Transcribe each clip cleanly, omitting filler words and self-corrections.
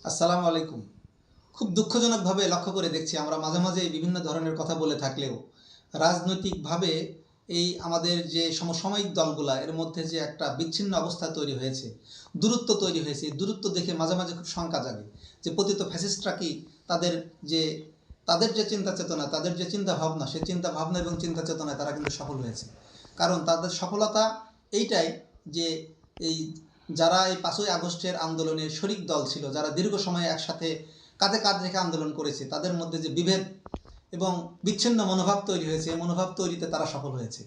আসসালামু আলাইকুম। খুব দুঃখজনকভাবে লক্ষ্য করে দেখছি আমরা মাঝে মাঝে বিভিন্ন ধরনের কথা বলে থাকলেও রাজনৈতিকভাবে এই আমাদের যে সমসাময়িক দলগুলা এর মধ্যে যে একটা বিচ্ছিন্ন অবস্থা তৈরি হয়েছে, দূরত্ব তৈরি হয়েছে, এই দূরত্ব দেখে মাঝে মাঝে খুব শঙ্কা জাগে যে পতিত ফ্যাসিস্টরা কি তাদের যে তাদের যে চিন্তা চেতনা, তাদের যে চিন্তা ভাবনা, সেই চিন্তা ভাবনা এবং চিন্তা চেতনায় তারা কিন্তু সফল হয়েছে। কারণ তাদের সফলতা এইটাই যে এই যারা এই 5ই আগস্টের আন্দোলনে শরিক দল ছিল, যারা দীর্ঘ সময় একসাথে কাঁধে কাঁধ রেখে আন্দোলন করেছে, তাদের মধ্যে যে বিভেদ এবং বিচ্ছিন্ন মনোভাব তৈরি হয়েছে, এই মনোভাব তৈরিতে তারা সফল হয়েছে।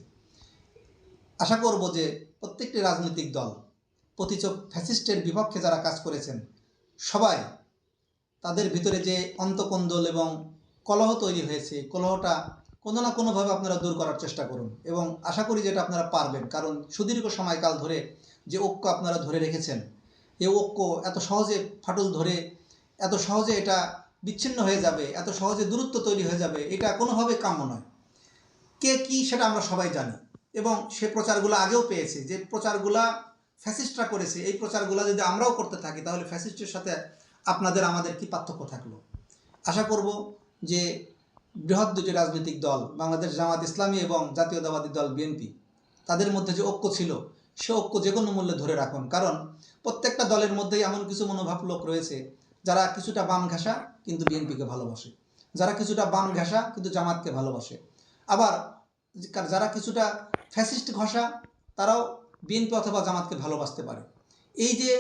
আশা করব যে প্রত্যেকটি রাজনৈতিক দল পতিত ফ্যাসিস্টের বিপক্ষে যারা কাজ করেছেন সবাই তাদের ভিতরে যে অন্তকন্দল এবং কলহ তৈরি হয়েছে, কলহটা কোনো না কোনোভাবে আপনারা দূর করার চেষ্টা করুন এবং আশা করি যেটা আপনারা পারবেন। কারণ সুদীর্ঘ সময়কাল ধরে যে ঐক্য আপনারা ধরে রেখেছেন, এই ঐক্য এত সহজে ফাটল ধরে এত সহজে এটা বিচ্ছিন্ন হয়ে যাবে, এত সহজে দূরত্ব তৈরি হয়ে যাবে, এটা কোনোভাবে কাম্য নয়। কে কী সেটা আমরা সবাই জানি এবং সে প্রচারগুলো আগেও পেয়েছে। যে প্রচারগুলা ফ্যাসিস্টরা করেছে, এই প্রচারগুলো যদি আমরাও করতে থাকি তাহলে ফ্যাসিস্টের সাথে আপনাদের আমাদের কি পার্থক্য থাকলো। আশা করব যে বৃহৎ দুটি রাজনৈতিক দল বাংলাদেশ জামাত ইসলামী এবং জাতীয়তাবাদী দল বিএনপি, তাদের মধ্যে যে ঐক্য ছিল সে ঐক্য যে কোনো মূল্যে ধরে রাখুন। কারণ প্রত্যেকটা দলের মধ্যেই এমন কিছু মনোভাব লোক রয়েছে যারা কিছুটা বাম ঘেঁষা কিন্তু বিএনপিকে ভালোবাসে, যারা কিছুটা বাম ঘেঁষা কিন্তু জামাতকে ভালোবাসে, আবার যারা কিছুটা ফ্যাসিস্ট ঘষা তারাও বিএনপি অথবা জামাতকে ভালোবাসতে পারে। এই যে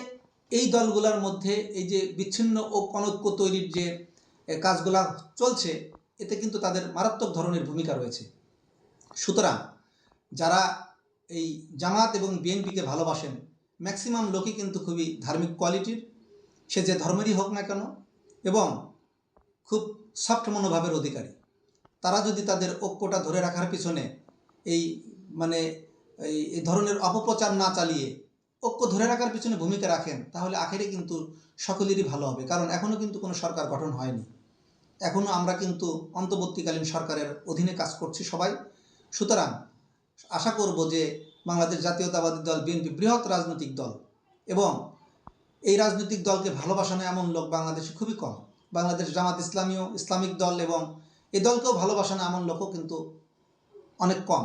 এই দলগুলোর মধ্যে এই যে বিচ্ছিন্ন ও অনৈক্য তৈরির যে কাজগুলা চলছে, এতে কিন্তু তাদের মারাত্মক ধরনের ভূমিকা রয়েছে। সুতরাং যারা এই জামাত এবং বিএনপিকে ভালোবাসেন ম্যাক্সিমাম লোকই কিন্তু খুবই ধার্মিক কোয়ালিটির, সে যে ধর্মেরই হোক না কেন, এবং খুব সফট মনোভাবের অধিকারী। তারা যদি তাদের ঐক্যটা ধরে রাখার পিছনে এই মানে এই ধরনের অপপ্রচার না চালিয়ে ঐক্য ধরে রাখার পিছনে ভূমিকা রাখেন তাহলে আখেরে কিন্তু সকলেরই ভালো হবে। কারণ এখনও কিন্তু কোনো সরকার গঠন হয়নি, এখনও আমরা কিন্তু অন্তর্বর্তীকালীন সরকারের অধীনে কাজ করছি সবাই। সুতরাং আশা করব যে বাংলাদেশ জাতীয়তাবাদী দল বিএনপি বৃহৎ রাজনৈতিক দল এবং এই রাজনৈতিক দলকে ভালোবাসা না এমন লোক বাংলাদেশে খুবই কম। বাংলাদেশ জামাত ইসলামীও ইসলামিক দল এবং এই দলকেও ভালোবাসা না এমন লোকও কিন্তু অনেক কম।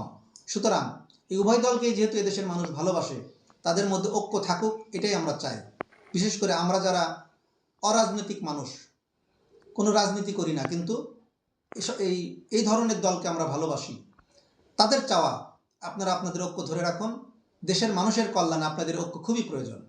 সুতরাং এই উভয় দলকেই যেহেতু এদেশের মানুষ ভালোবাসে, তাদের মধ্যে ঐক্য থাকুক এটাই আমরা চাই। বিশেষ করে আমরা যারা অরাজনৈতিক মানুষ, কোনো রাজনীতি করি না, কিন্তু এই এই ধরনের দলকে আমরা ভালোবাসি, তাদের চাওয়া আপনারা আপনাদের ঐক্য ধরে রাখুন। দেশের মানুষের কল্যাণে আপনাদের ঐক্য খুবই প্রয়োজন।